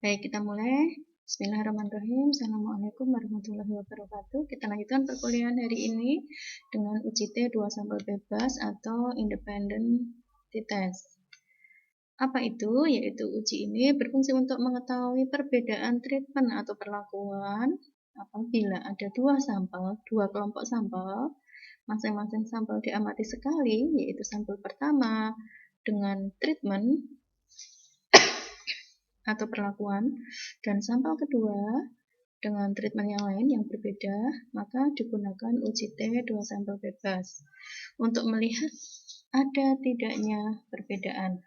Baik, kita mulai. Bismillahirrahmanirrahim. Assalamualaikum warahmatullahi wabarakatuh. Kita lanjutkan perkuliahan hari ini dengan UJT 2 sampel bebas atau independent t-test. Apa itu? Yaitu uji ini berfungsi untuk mengetahui perbedaan treatment atau perlakuan apabila ada dua kelompok sampel. Masing-masing sampel diamati sekali, yaitu sampel pertama dengan treatment atau perlakuan, dan sampel kedua dengan treatment yang lain yang berbeda, maka digunakan uji T 2 sampel bebas untuk melihat ada tidaknya perbedaan.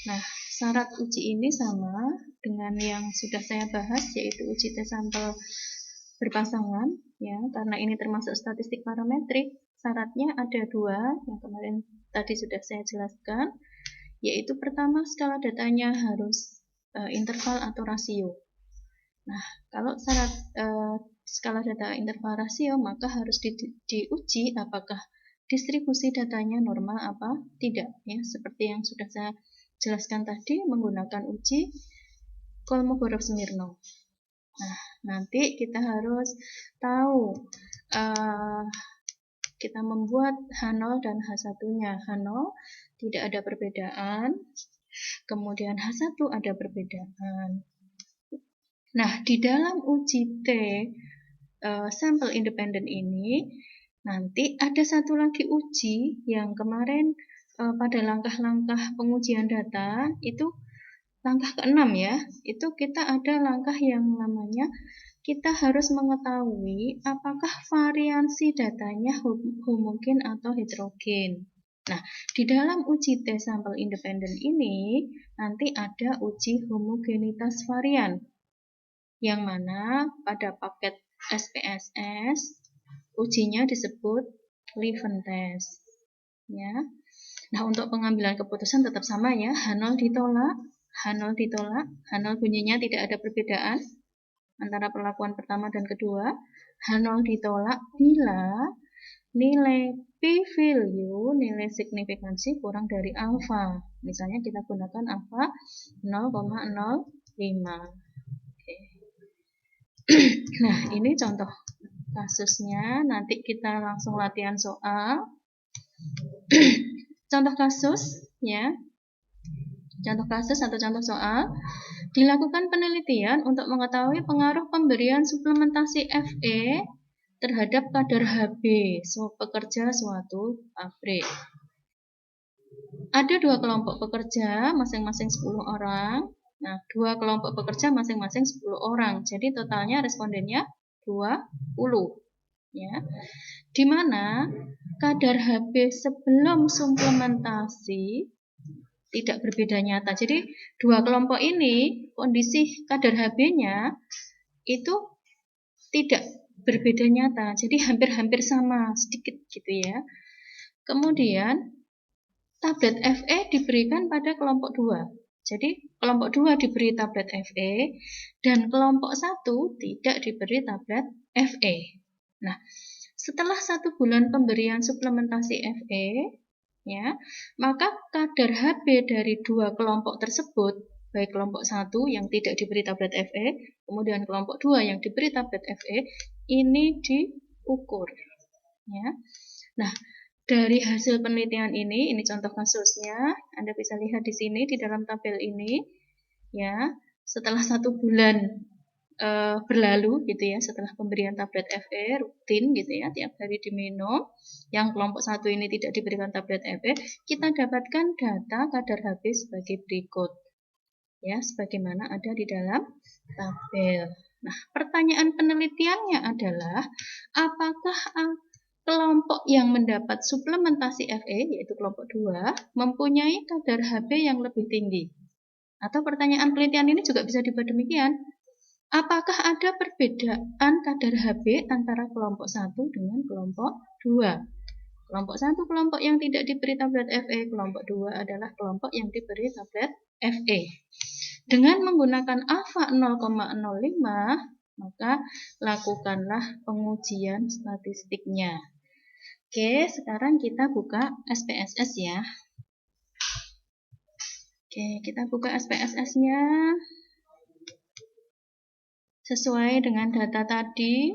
Nah, syarat uji ini sama dengan yang sudah saya bahas, yaitu uji T sampel berpasangan, ya, karena ini termasuk statistik parametrik. Syaratnya ada dua, yang kemarin tadi sudah saya jelaskan, yaitu pertama skala datanya harus interval atau rasio. Nah, kalau syarat skala data interval rasio, maka harus diuji apakah distribusi datanya normal apa tidak, ya, seperti yang sudah saya jelaskan tadi menggunakan uji Kolmogorov-Smirnov. Nah, nanti kita harus tahu kita membuat H0 dan H1-nya. H0 tidak ada perbedaan, kemudian H1 ada perbedaan. Nah, di dalam uji T sampel independen ini, nanti ada satu lagi uji yang kemarin pada langkah-langkah pengujian data, itu langkah ke-6 ya, itu kita ada langkah yang namanya kita harus mengetahui apakah variansi datanya homogen atau heterogen. Nah, di dalam uji T sampel independen ini, nanti ada uji homogenitas varian, yang mana pada paket SPSS, ujinya disebut Leven test. Ya. Nah, untuk pengambilan keputusan tetap sama ya, H0 ditolak, H0 ditolak, H0 bunyinya tidak ada perbedaan antara perlakuan pertama dan kedua. H0 ditolak bila nilai p-value, nilai signifikansi kurang dari alfa. Misalnya kita gunakan alfa 0,05. Oke. Nah, ini contoh kasusnya. Nanti kita langsung latihan soal. Contoh kasus, ya. Contoh kasus atau contoh soal. Dilakukan penelitian untuk mengetahui pengaruh pemberian suplementasi Fe terhadap kadar Hb pekerja suatu pabrik. Ada dua kelompok pekerja, masing-masing 10 orang. Nah, dua kelompok pekerja masing-masing 10 orang. Jadi totalnya respondennya 20. Ya. Di mana kadar Hb sebelum suplementasi tidak berbeda nyata. Jadi dua kelompok ini kondisi kadar Hb-nya itu tidak berbeda nyata. Jadi hampir-hampir sama sedikit gitu ya. Kemudian tablet Fe diberikan pada kelompok 2. Jadi kelompok 2 diberi tablet Fe dan kelompok 1 tidak diberi tablet Fe. Nah, setelah 1 bulan pemberian suplementasi Fe, ya, maka kadar Hb dari dua kelompok tersebut, baik kelompok 1 yang tidak diberi tablet Fe, kemudian kelompok 2 yang diberi tablet Fe, ini diukur. Ya. Nah, dari hasil penelitian ini contoh kasusnya, Anda bisa lihat di sini di dalam tabel ini, ya, setelah 1 bulan berlalu gitu ya, setelah pemberian tablet Fe rutin gitu ya, tiap hari diminum, yang kelompok 1 ini tidak diberikan tablet Fe, kita dapatkan data kadar Hb sebagai berikut, ya, sebagaimana ada di dalam tabel. Nah, pertanyaan penelitiannya adalah apakah kelompok yang mendapat suplementasi Fe, yaitu kelompok 2, mempunyai kadar Hb yang lebih tinggi. Atau pertanyaan penelitian ini juga bisa dibuat demikian. Apakah ada perbedaan kadar Hb antara kelompok 1 dengan kelompok 2? Kelompok 1 kelompok yang tidak diberi tablet Fe, kelompok 2 adalah kelompok yang diberi tablet Fe. Dengan menggunakan alfa 0,05, maka lakukanlah pengujian statistiknya. Oke, sekarang kita buka SPSS ya. Oke, kita buka SPSS-nya. Sesuai dengan data tadi,